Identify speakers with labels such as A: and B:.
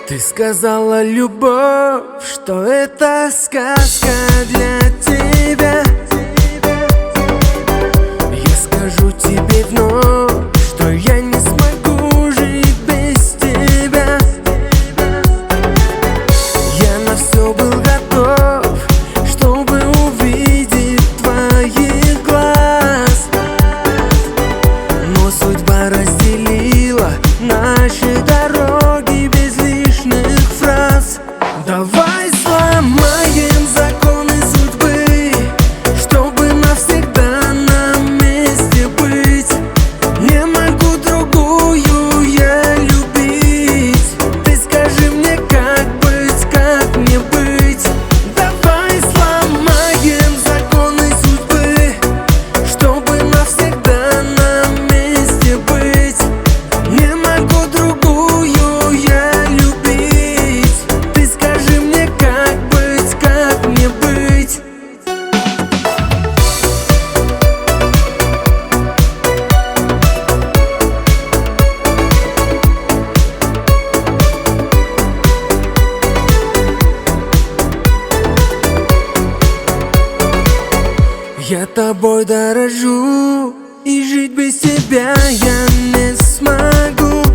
A: Ты сказала, любовь, что это сказка для тебя. Я скажу тебе вновь, что я не смогу жить без тебя. Я на все был готов, чтобы увидеть твоих глаз, но судьба разделила наши дороги без лишних фраз. Давай сломаем законы судьбы, чтобы навсегда на месте быть. Не могу другую я любить. Ты скажи мне, как быть, как мне быть. Давай сломаем законы судьбы, чтобы навсегда на месте быть. Не могу другую я любить. Ты скажи мне, как быть, как мне быть. Я тобой дорожу, и жить без тебя я не смогу.